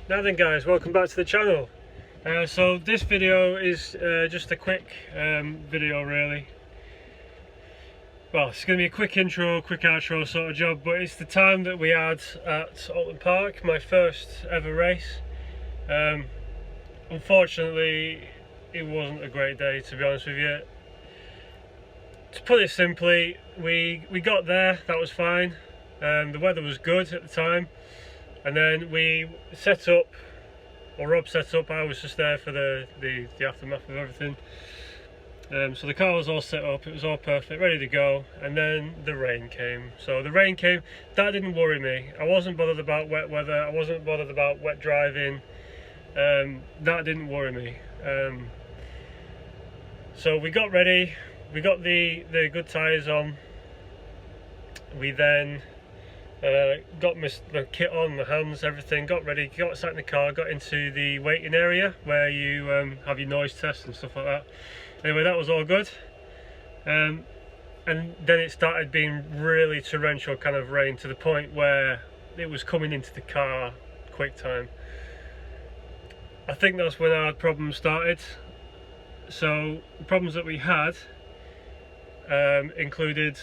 Now then guys, welcome back to the channel. So this video is just a quick video really. Well, it's going to be a quick intro, quick outro sort of job, but it's the time that we had at Oulton Park, my first ever race. Unfortunately, it wasn't a great day, to be honest with you. To put it simply, we got there, that was fine. The weather was good at the time. And then we set up, or Rob set up, I was just there for the aftermath of everything. So the car was all set up, it was all perfect, ready to go, and then the rain came. So the rain came, that didn't worry me. I wasn't bothered about wet weather, I wasn't bothered about wet driving. That didn't worry me. So we got ready, we got the good tyres on. We then got my kit on, my hands, everything, got ready, got sat in the car, got into the waiting area where you have your noise test and stuff like that. Anyway, that was all good. And then it started being really torrential kind of rain, to the point where it was coming into the car quick time. I think that's when our problems started. So the problems that we had included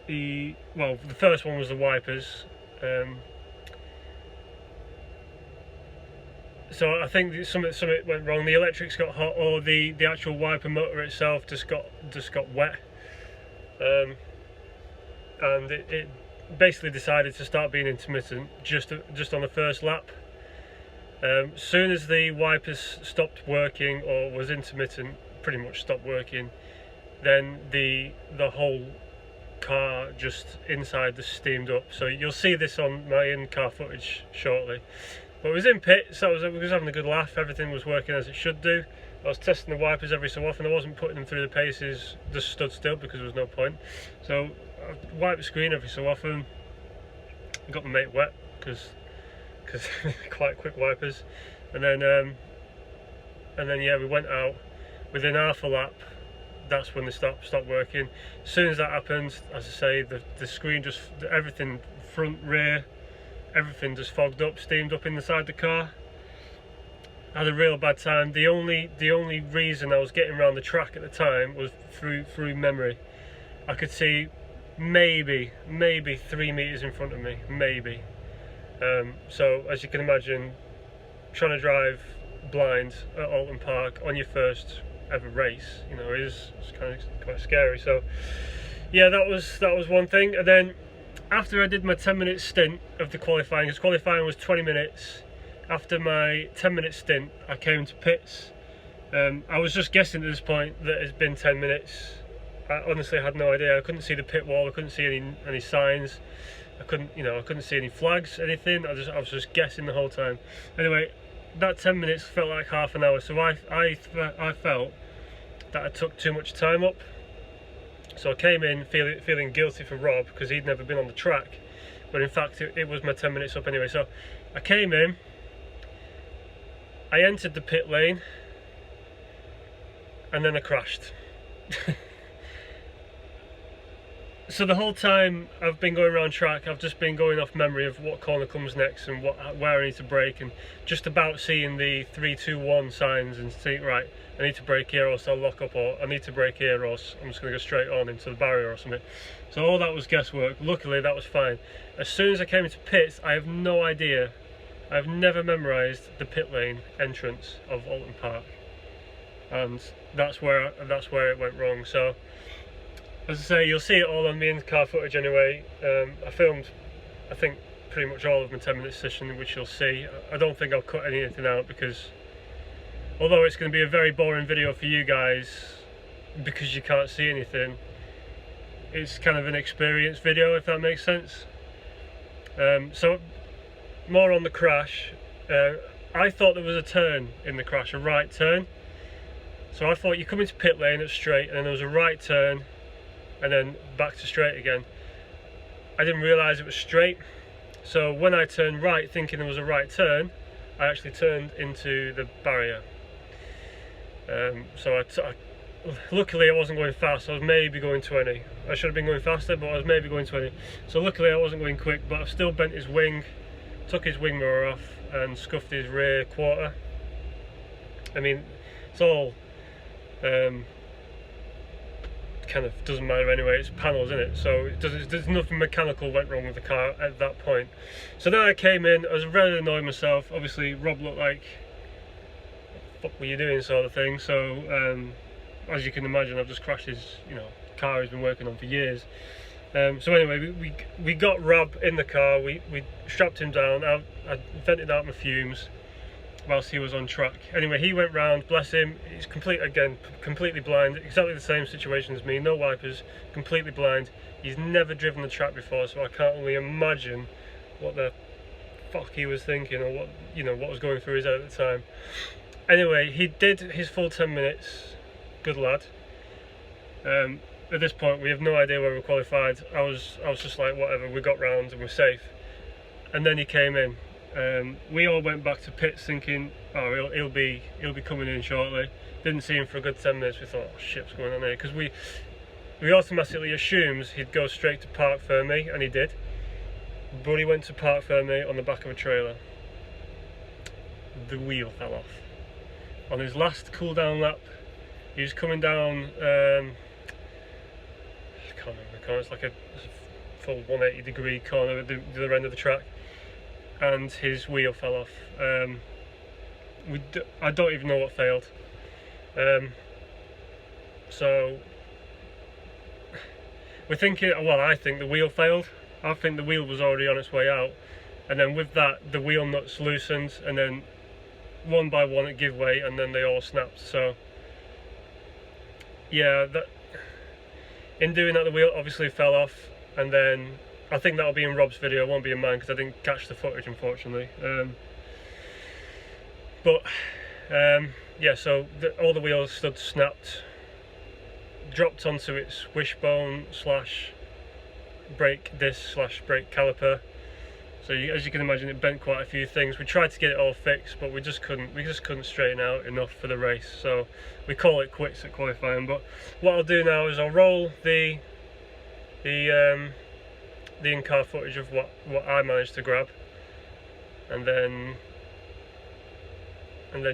the first one was the wipers. So I think something went wrong. The electrics got hot, or the actual wiper motor itself just got wet, and it basically decided to start being intermittent just on the first lap. Soon as the wipers stopped working, or was intermittent, pretty much stopped working, then the whole car just inside just steamed up. So you'll see this on my in-car footage shortly. But it was in pit, so we was having a good laugh, everything was working as it should do. I was testing the wipers every so often, I wasn't putting them through the paces, just stood still because there was no point. So I wiped the screen every so often, got my mate wet because quite quick wipers, and then yeah, we went out. Within half a lap, that's when they stopped working. As soon as that happened, as I say, the screen just, everything, front, rear, everything just fogged up, steamed up inside the car. I had a real bad time. The only reason I was getting around the track at the time was through memory. I could see maybe 3 meters in front of me, maybe. So as you can imagine, trying to drive blind at Oulton Park on your first ever race, you know, it's kind of quite scary. So yeah, that was one thing. And then after I did my 10-minute stint of the qualifying, because qualifying was 20 minutes, after my 10-minute stint I came to pits. I was just guessing at this point that it's been 10 minutes. I honestly had no idea. I couldn't see the pit wall, I couldn't see any signs, I couldn't see any flags, anything. I was just guessing the whole time. Anyway, that 10 minutes felt like half an hour, so I felt that I took too much time up. So I came in feeling guilty for Rob, because he'd never been on the track, but in fact it was my 10 minutes up anyway. So I came in, I entered the pit lane, and then I crashed. So the whole time I've been going around track, I've just been going off memory of what corner comes next and where I need to brake, and just about seeing the 3, 2, 1 signs and see, right, I need to brake here or else I'll lock up, or I need to brake here or else I'm just going to go straight on into the barrier or something. So all that was guesswork. Luckily that was fine. As soon as I came into pits, I have no idea. I've never memorised the pit lane entrance of Oulton Park, and that's where it went wrong. So as I say, you'll see it all on the in-car footage anyway. I filmed, I think, pretty much all of my 10-minute session, which you'll see. I don't think I'll cut anything out, because although it's going to be a very boring video for you guys because you can't see anything, it's kind of an experience video, if that makes sense. So more on the crash. I thought there was a turn in the crash, a right turn. So I thought you come into pit lane at straight, and then there was a right turn, and then back to straight again. I didn't realise it was straight, so when I turned right thinking there was a right turn, I actually turned into the barrier. So luckily I wasn't going fast. I was maybe going 20. I should have been going faster, but I was maybe going 20. So luckily I wasn't going quick, but I've still bent his wing took his wing mirror off and scuffed his rear quarter. I mean, it's all kind of doesn't matter anyway, it's panels in it, so there's nothing mechanical went wrong with the car at that point. So then I came in, I was really annoyed myself. Obviously Rob looked like, what the fuck were you doing, sort of thing. So as you can imagine, I've just crashed his, you know, car he's been working on for years. So anyway, we got Rob in the car, we strapped him down, I vented out my fumes whilst he was on track. Anyway, he went round, bless him, he's completely blind, exactly the same situation as me, no wipers, completely blind. He's never driven the track before, so I can't only imagine what the fuck he was thinking, or what, you know, what was going through his head at the time. Anyway, he did his full 10 minutes, good lad. At this point, we have no idea where we qualified. I was just like, whatever, we got round and we're safe. And then he came in. We all went back to pits thinking, oh, he'll be coming in shortly. Didn't see him for a good 10 minutes. We thought, oh shit, what's going on here? Because we automatically assumed he'd go straight to park firmly, and he did. But he went to park firmly on the back of a trailer. The wheel fell off. On his last cool down lap, he was coming down, I can't remember the corner, it's like a full 180 degree corner at the other end of the track, and his wheel fell off. I don't even know what failed. So we're thinking, well, I think the wheel failed. I think the wheel was already on its way out, and then with that the wheel nuts loosened, and then one by one it gave way, and then they all snapped. So yeah, in doing that the wheel obviously fell off, and then I think that'll be in Rob's video, it won't be in mine because I didn't catch the footage, unfortunately. Yeah, so all the wheels stood snapped, dropped onto its wishbone slash brake disc slash brake caliper. So as you can imagine, it bent quite a few things. We tried to get it all fixed, but we just couldn't straighten out enough for the race. So we call it quits at qualifying. But what I'll do now is I'll roll the in-car footage of what I managed to grab, and then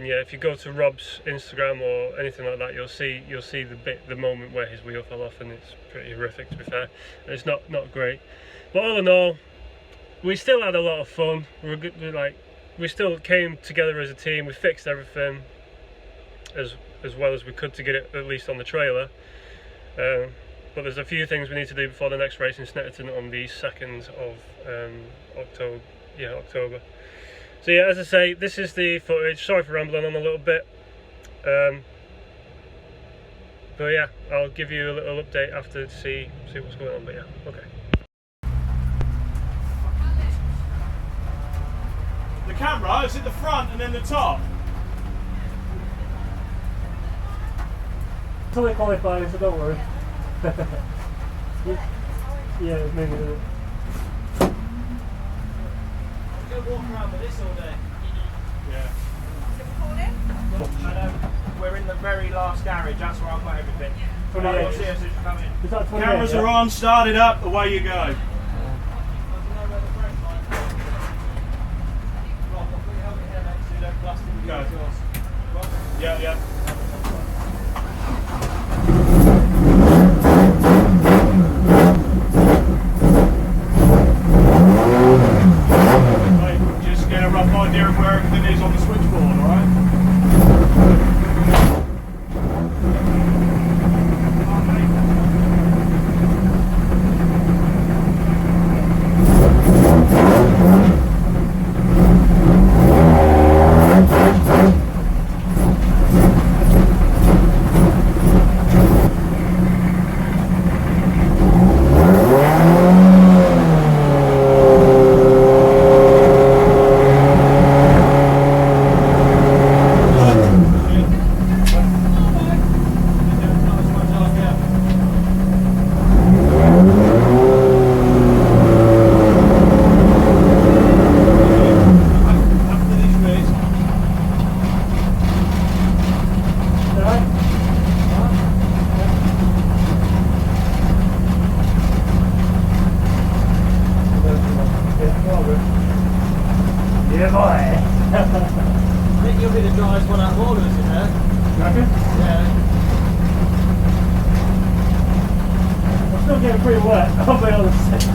yeah, if you go to Rob's Instagram or anything like that, you'll see the moment where his wheel fell off, and it's pretty horrific, to be fair, and it's not great. But all in all, we still had a lot of fun. We still came together as a team. We fixed everything as well as we could to get it at least on the trailer. But there's a few things we need to do before the next race in Snetteron on the 2nd of October. So yeah, as I say, this is the footage. Sorry for rambling on a little bit. But yeah, I'll give you a little update after to see what's going on. But yeah, okay. The camera is at the front and then the top. Totally qualifying, so don't worry. Yeah, it's maybe. Go walk around with this all day. Yeah. We're in the very last garage, that's where I've got everything. We'll see us as you come in. Is that 28, Cameras are on, started up, away you go. Go. Yeah. Just get a rough idea of where everything is on the switchboard, alright? boy. I think you'll be the driest one out of all of us in there. You reckon? Yeah. I'm still getting pretty wet, I'll be honest.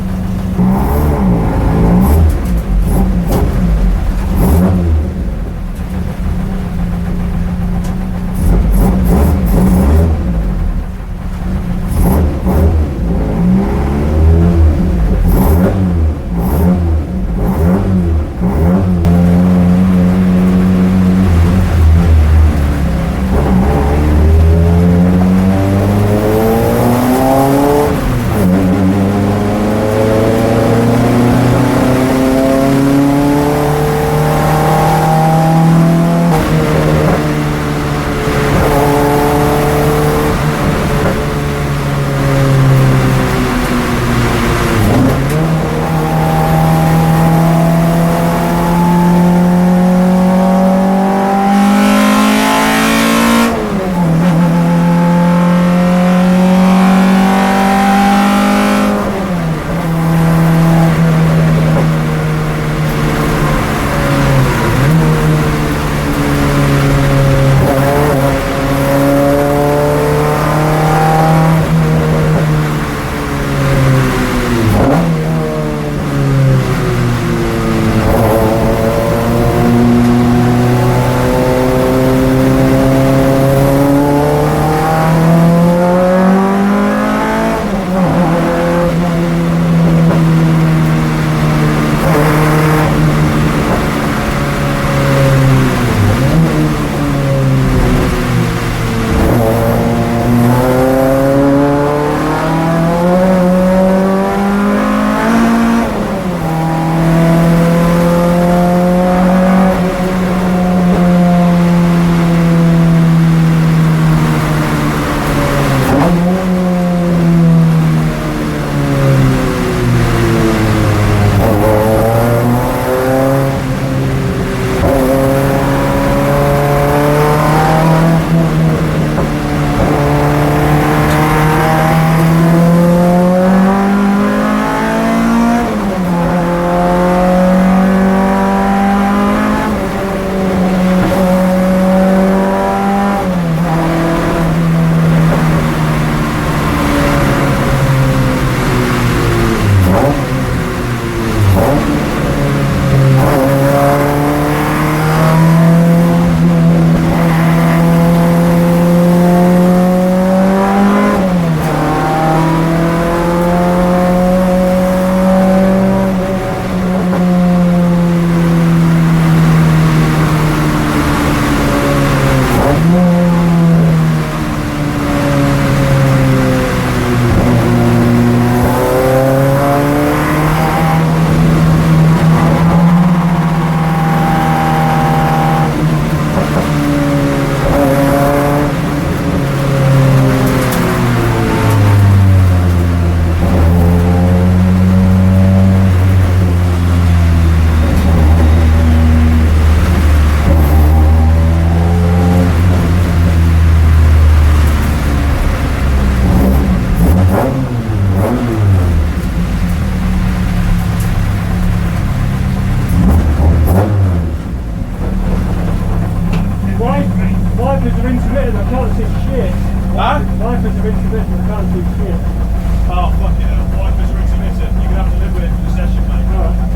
Wipers are intermittent, I can't see shit. Huh? Wipers are intermittent, I can't see shit. Oh, fuck it. Wipers are intermittent. You're going to have to live with it for the session, mate. Alright.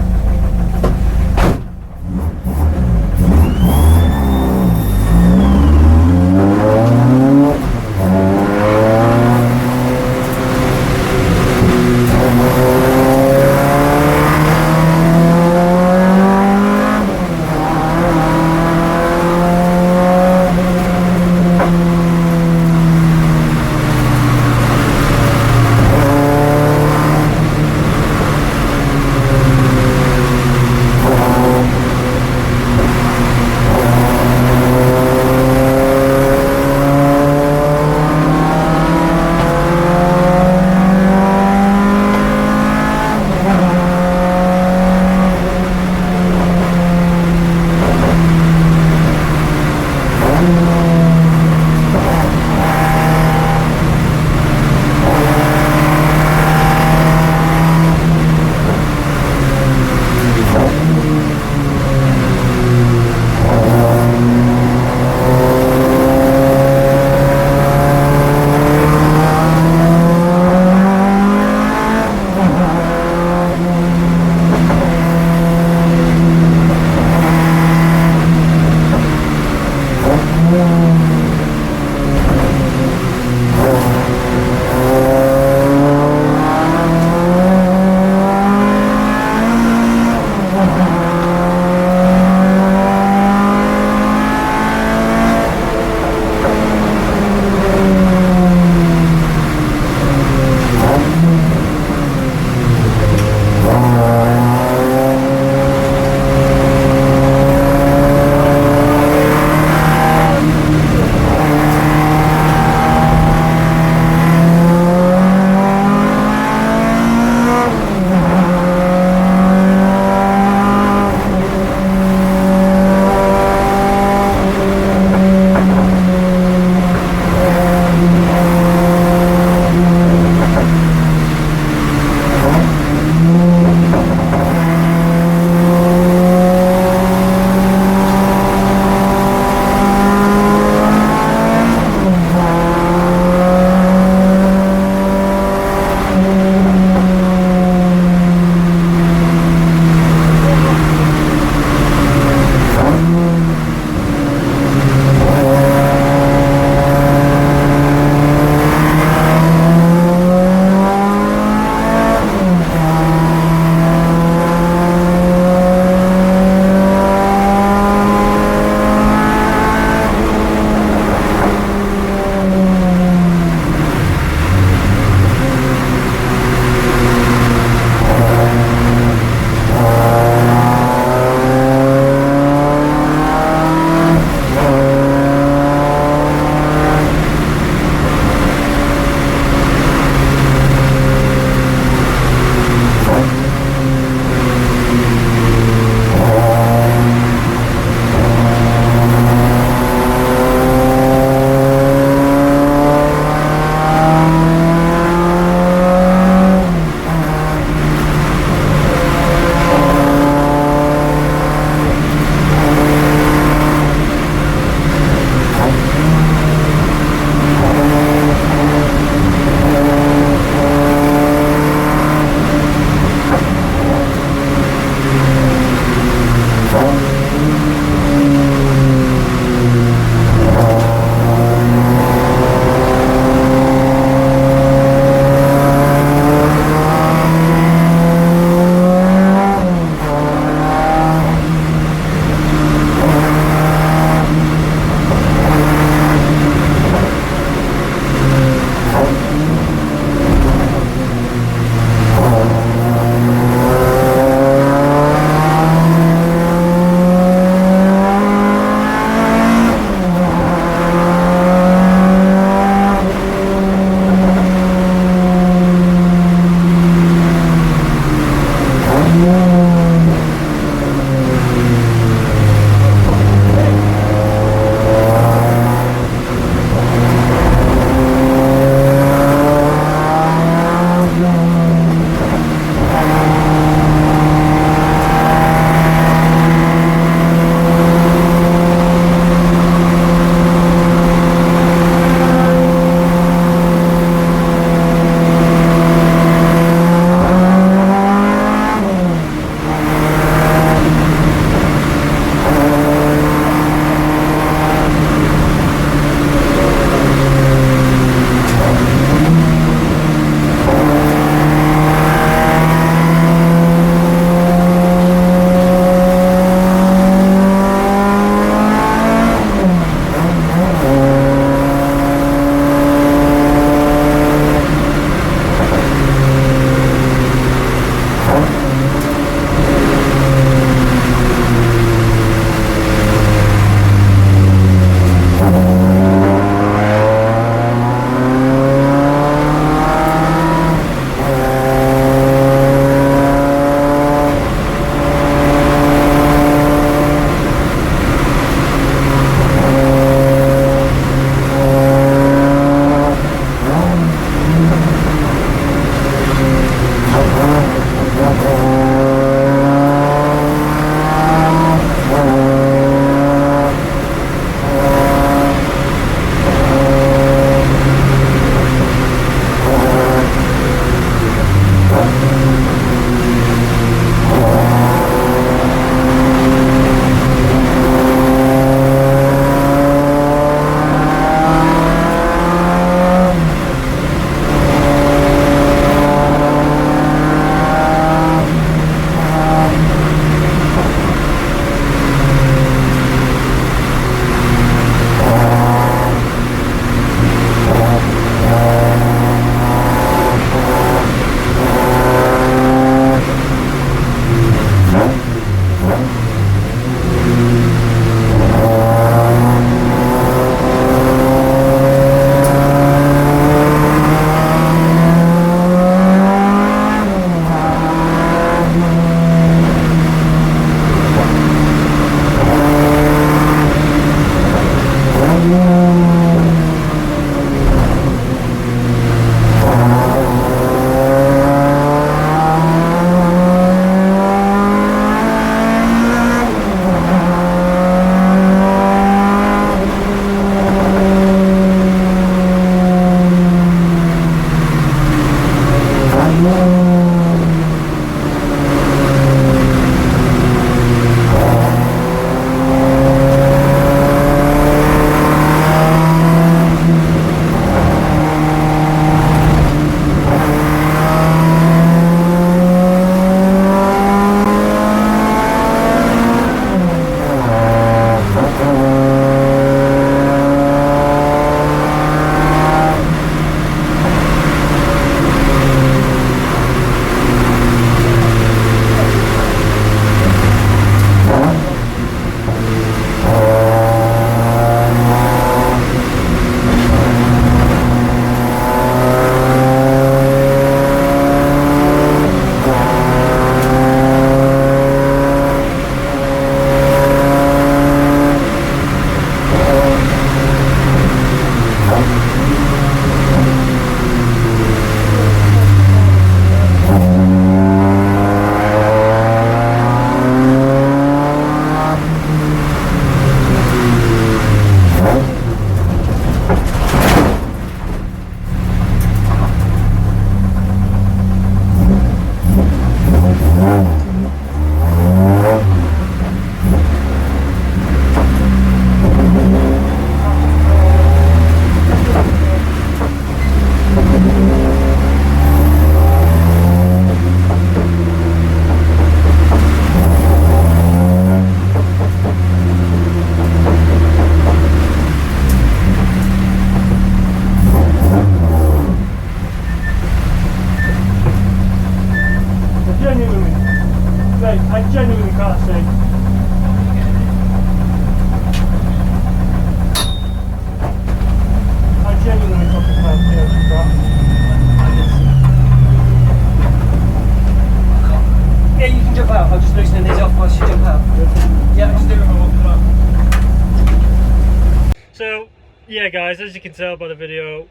yeah, guys, as you can tell by the video,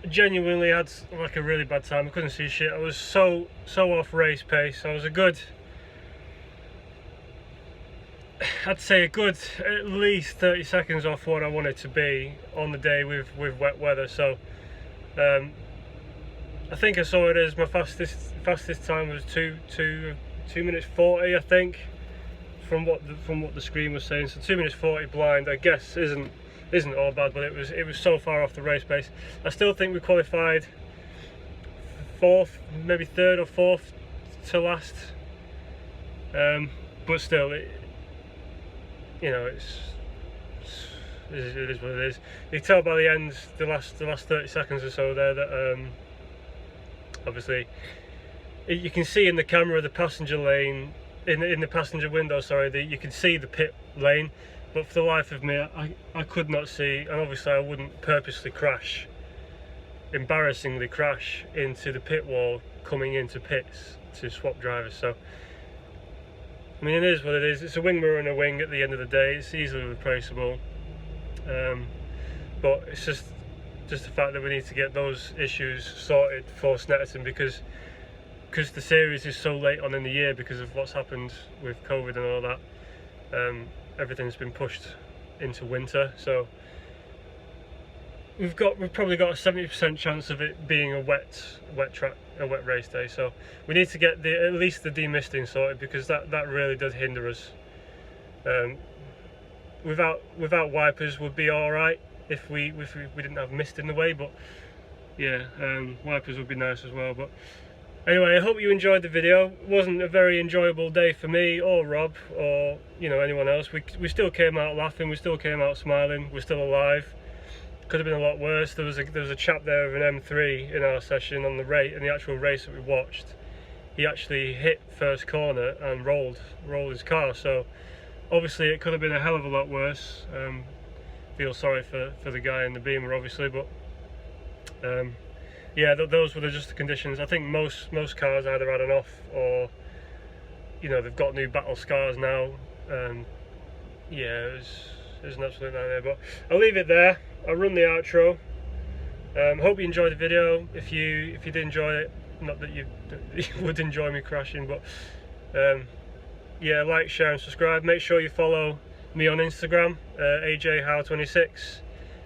I genuinely had like a really bad time. I couldn't see shit. I was so off race pace. I was I'd say a good at least 30 seconds off what I wanted to be on the day with wet weather. So I think I saw it as my fastest time was 2 minutes 40, I think, from what the screen was saying. So 2 minutes 40 blind, I guess isn't all bad, but it was so far off the race pace. I still think we qualified 4th, maybe 3rd or 4th to last, but still, you know, it is what it is. You can tell by the end, the last 30 seconds or so there, that obviously you can see in the camera the passenger lane, in the passenger window, sorry, you can see the pit lane, but for the life of me I could not see, and obviously I wouldn't purposely embarrassingly crash into the pit wall coming into pits to swap drivers. So I mean, it is what it is. It's a wing mirror and a wing at the end of the day. It's easily replaceable, but it's just the fact that we need to get those issues sorted for Snetteron, because the series is so late on in the year because of what's happened with COVID and all that. Everything's been pushed into winter, so we've probably got a 70% chance of it being a wet race day. So we need to get at least the demisting sorted, because that really does hinder us. Without wipers would be all right if we didn't have mist in the way, but yeah, wipers would be nice as well. But anyway, I hope you enjoyed the video. It wasn't a very enjoyable day for me or Rob or anyone else. We still came out laughing, we still came out smiling, we're still alive. Could have been a lot worse. There was a chap there with an M3 in our session on in the actual race that we watched. He actually hit first corner and rolled his car. So obviously it could have been a hell of a lot worse. Feel sorry for the guy in the Beamer, obviously, but yeah, those were just the conditions. I think most cars either had an off, or they've got new battle scars now. Yeah, it was an absolute nightmare. But I'll leave it there. I'll run the outro. Hope you enjoyed the video. If you did enjoy it, not that you would enjoy me crashing, but yeah, like, share and subscribe. Make sure you follow me on Instagram, AJHow26.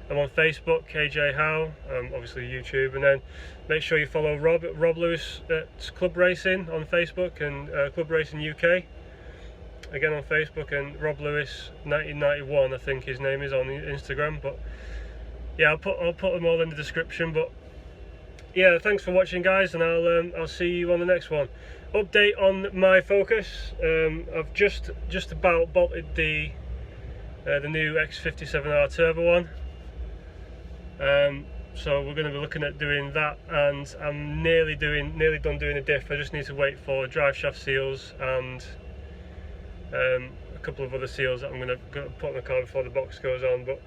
I'm on Facebook, AJ Howe, obviously YouTube, and then make sure you follow Rob Lewis at Club Racing on Facebook, and Club Racing UK again on Facebook, and Rob Lewis 1991 I think his name is on Instagram. But yeah, I'll put them all in the description. But yeah, thanks for watching, guys, and I'll see you on the next one. Update on my Focus. I've just about bolted the new X57R turbo one. So we're going to be looking at doing that, and I'm nearly done doing the diff. I just need to wait for drive shaft seals and a couple of other seals that I'm going to put on the car before the box goes on. But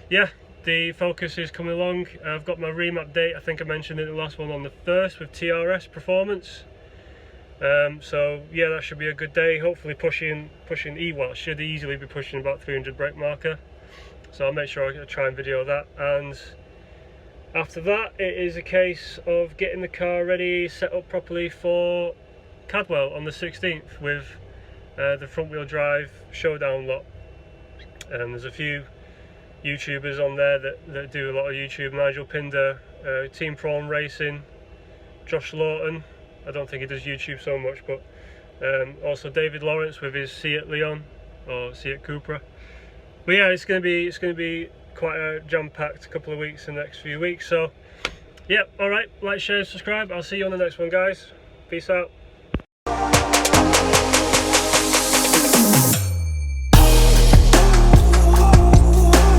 yeah, the Focus is coming along. I've got my remap date, I think I mentioned in the last one, on the 1st with TRS Performance. So yeah, that should be a good day. Hopefully pushing well, should easily be pushing about 300 brake marker. So I'll make sure I try and video that, and after that it is a case of getting the car ready, set up properly for Cadwell on the 16th with the front wheel drive showdown lot. There's a few YouTubers on there that do a lot of YouTube. Nigel Pinder, Team Prawn Racing, Josh Lawton, I don't think he does YouTube so much, but also David Lawrence with his Seat Leon or Seat Cupra. But yeah, it's going to be quite a jam-packed couple of weeks in the next few weeks. So yeah, all right, like, share, subscribe. I'll see you on the next one, guys. Peace out.